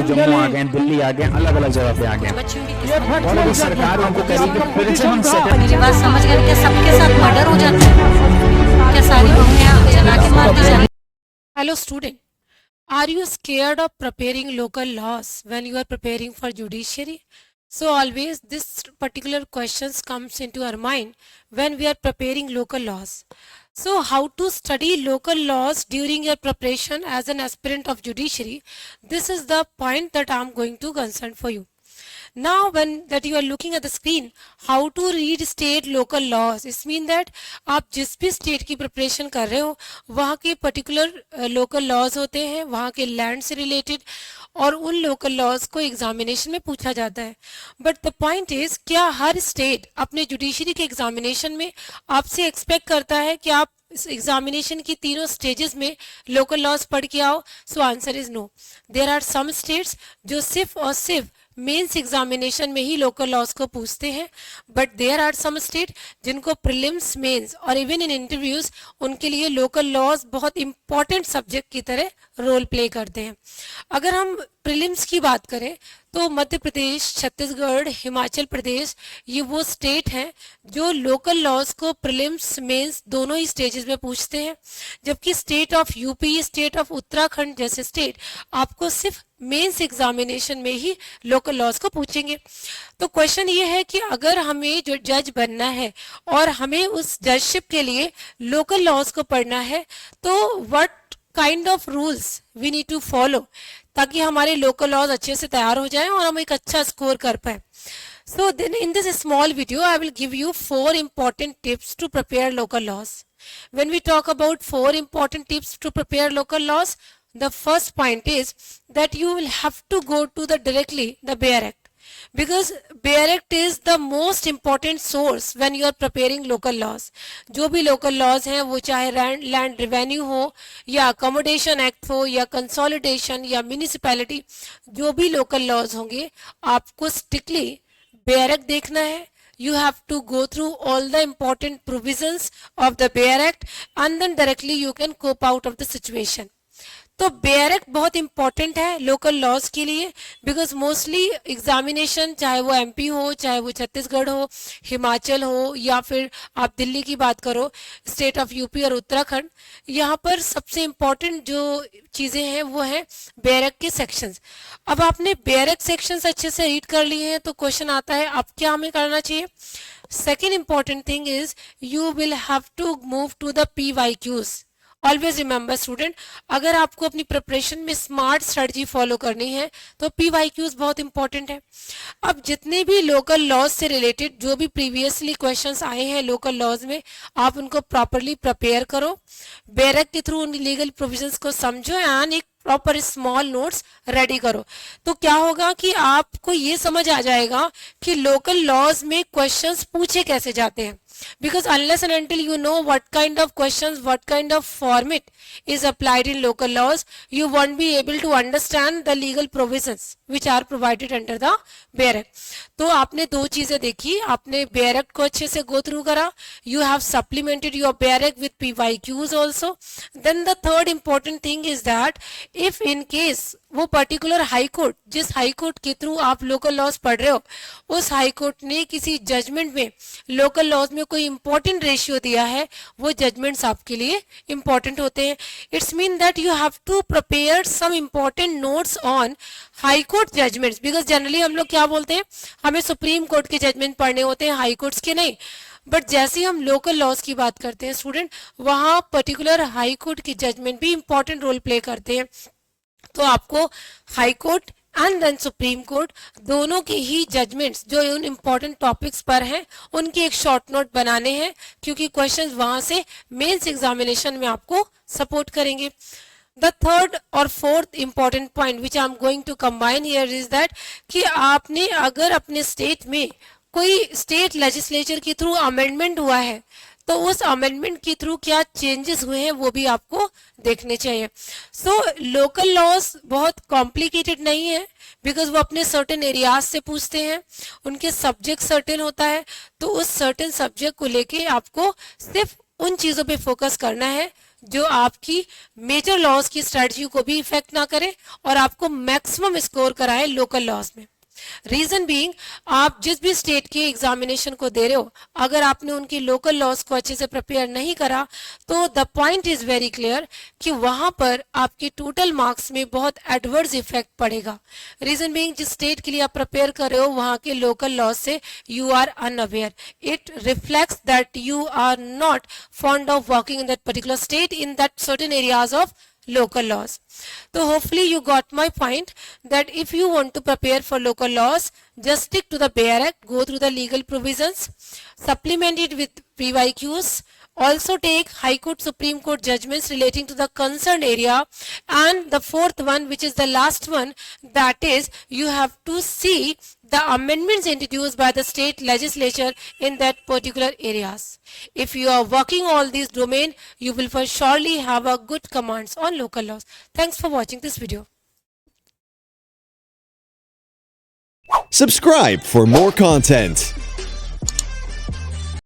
जम्मू आ गए, दिल्ली आ गए, अलग अलग जगह पे आ गए, और अभी सरकार उनको करेगी फिर से हम मेरी बात समझ गए? क्या सबके साथ मर्डर हो जाता है? क्या सारी बहुएं जला के मार दी जाती? Hello student, are you scared of preparing local laws when you are preparing for judiciary? So always this particular questions comes into our mind when we are preparing local laws. So how to study local laws during your preparation as an aspirant of judiciary? This is the point that I am going to concern for you. Now when that you are looking at the screen, how to read state local laws, इस mean that आप जिस भी state की preparation कर रहे हो वहाँ के पर्टिकुलर लोकल लॉज होते हैं, वहाँ के लैंड से रिलेटेड, और उन लोकल लॉज को एग्जामिनेशन में पूछा जाता है. बट द पॉइंट इज, क्या हर स्टेट अपने जुडिशरी के एग्जामिनेशन में आपसे एक्सपेक्ट करता है कि आप इस एग्जामिनेशन की तीनों स्टेजेस में लोकल लॉज पढ़ के आओ? So answer is no. There are some states जो सिर्फ और सिर्फ मेंस एग्जामिनेशन में ही लोकल लॉज को पूछते हैं, but there are some state जिनको प्रीलिम्स, मेंस और इवन इन इंटरव्यूज उनके लिए लोकल लॉज बहुत इंपॉर्टेंट सब्जेक्ट की तरह रोल प्ले करते हैं. अगर हम प्रीलिम्स की बात करें तो मध्य प्रदेश, छत्तीसगढ़, हिमाचल प्रदेश ये वो स्टेट हैं जो लोकल लॉज को प्रीलिम्स, मेंस दोनों ही स्टेजेस में पूछते हैं, जबकि state of UP, state of Uttarakhand जैसे स्टेट आपको सिर्फ मेंस एग्जामिनेशन में ही लोकल लॉज को पूछेंगे. तो क्वेश्चन ये है कि अगर हमें जो जज बनना है और हमें उस जजशिप के लिए लोकल लॉज को पढ़ना है, तो what kind of rules we need to follow ताकि हमारे लोकल लॉज अच्छे से तैयार हो जाएं और हम एक अच्छा स्कोर कर पाए. So then in this small video I will give you 4 important tips to prepare local laws. When we talk about 4 important tips to prepare local laws, the first point is that you will have to go to the Bayer Act, because Bayer Act is the most important source when you are preparing local laws. जो भी local laws हैं वो चाहे land revenue हो या accommodation act हो या consolidation या municipality, जो भी local laws होंगे आपको strictly Bayer Act देखना है. You have to go through all the important provisions of the Bayer Act and then directly you can cope out of the situation. तो बेयर एक्ट बहुत important है local laws के लिए, because mostly examination चाहे वो MP हो, चाहे वो छत्तीसगढ़ हो, हिमाचल हो, या फिर आप दिल्ली की बात करो, स्टेट ऑफ यूपी और उत्तराखंड, यहाँ पर सबसे इम्पॉर्टेंट जो चीज़ें हैं वो है बेयर एक्ट के सेक्शंस. अब आपने बेयर एक्ट सेक्शंस अच्छे से रीड कर लिए हैं तो क्वेश्चन आता है अब क्या हमें करना चाहिए. Second important thing is you will have to move to the PYQs. Always remember student, अगर आपको अपनी प्रिपरेशन में स्मार्ट स्ट्रेटजी फॉलो करनी है तो PYQs बहुत इंपॉर्टेंट है. अब जितने भी लोकल लॉज से रिलेटेड जो भी प्रीवियसली क्वेश्चंस आए हैं लोकल लॉज में, आप उनको प्रॉपरली प्रिपेयर करो, बेयर एक्ट के थ्रू उन लीगल प्रोविजंस को समझो एंड एक प्रॉपर स्मॉल नोट्स रेडी करो. तो क्या होगा कि आपको ये समझ आ जाएगा कि लोकल लॉज में क्वेश्चंस पूछे कैसे जाते हैं. Because unless and until you know what kind of questions, what kind of format is applied in local laws, you won't be able to understand the legal provisions which are provided under the Bayer Act. तो आपने दो चीजें देखी, आपने Bayer Act को अच्छे से go through करा, you have supplemented your Bayer Act with PYQs also. Then the third important thing is that if in case वो पर्टिकुलर हाई कोर्ट, जिस हाई कोर्ट के थ्रू आप लोकल लॉज पढ़ रहे हो, उस हाई कोर्ट ने किसी जजमेंट में लोकल लॉज में कोई इंपॉर्टेंट रेशियो दिया है, वो जजमेंट्स आपके लिए इंपॉर्टेंट होते हैं. It's mean that you have to prepare some important notes on high court judgments, because generally हम लोग क्या बोलते हैं, हमें सुप्रीम कोर्ट के जजमेंट पढ़ने होते हैं, हाई कोर्ट्स के नहीं. बट जैसे ही हम लोकल लॉज की बात करते हैं स्टूडेंट, वहाँ पर्टिकुलर हाई कोर्ट के जजमेंट भी इंपॉर्टेंट रोल प्ले करते हैं. तो आपको high court and then supreme court दोनों के ही जजमेंट्स जो उन इंपॉर्टेंट टॉपिक्स पर हैं उनके एक शॉर्ट नोट बनाने हैं, क्योंकि क्वेश्चंस वहां से मेंस एग्जामिनेशन में आपको सपोर्ट करेंगे. द थर्ड और fourth important point which I am going to combine here is that कि आपने अगर अपने स्टेट में कोई स्टेट लेजिस्लेचर के थ्रू अमेंडमेंट हुआ है तो उस अमेंडमेंट के थ्रू क्या चेंजेस हुए हैं वो भी आपको देखने चाहिए. सो लोकल लॉज बहुत कॉम्प्लिकेटेड नहीं है, बिकॉज वो अपने सर्टेन एरियाज से पूछते हैं, उनके सब्जेक्ट सर्टेन होता है, तो उस सर्टेन सब्जेक्ट को लेके आपको सिर्फ उन चीज़ों पे फोकस करना है जो आपकी मेजर लॉज की स्ट्रेटजी को भी इफेक्ट ना करे और आपको मैक्सिमम स्कोर कराए लोकल लॉज में। रीजन बीइंग, आप जिस भी स्टेट के एग्जामिनेशन को दे रहे हो, अगर आपने उनकी लोकल लॉज को अच्छे से प्रिपेयर नहीं करा तो the point is very clear कि वहां पर आपके टोटल मार्क्स में बहुत एडवर्स इफेक्ट पड़ेगा। रीजन बीइंग, जिस स्टेट के लिए आप प्रिपेयर कर रहे हो वहां के लोकल लॉज से you are unaware. It reflects that you are not fond of working in that particular state in that certain areas of local laws. So hopefully you got my point that if you want to prepare for local laws, just stick to the Bare Act, go through the legal provisions, supplement it with PYQs, also take High Court, Supreme Court judgments relating to the concerned area, and the fourth one, which is the last one, that is you have to see the amendments introduced by the state legislature in that particular areas. If you are working all these domain, you will for surely have a good commands on local laws. Thanks for watching this video. Subscribe for more content.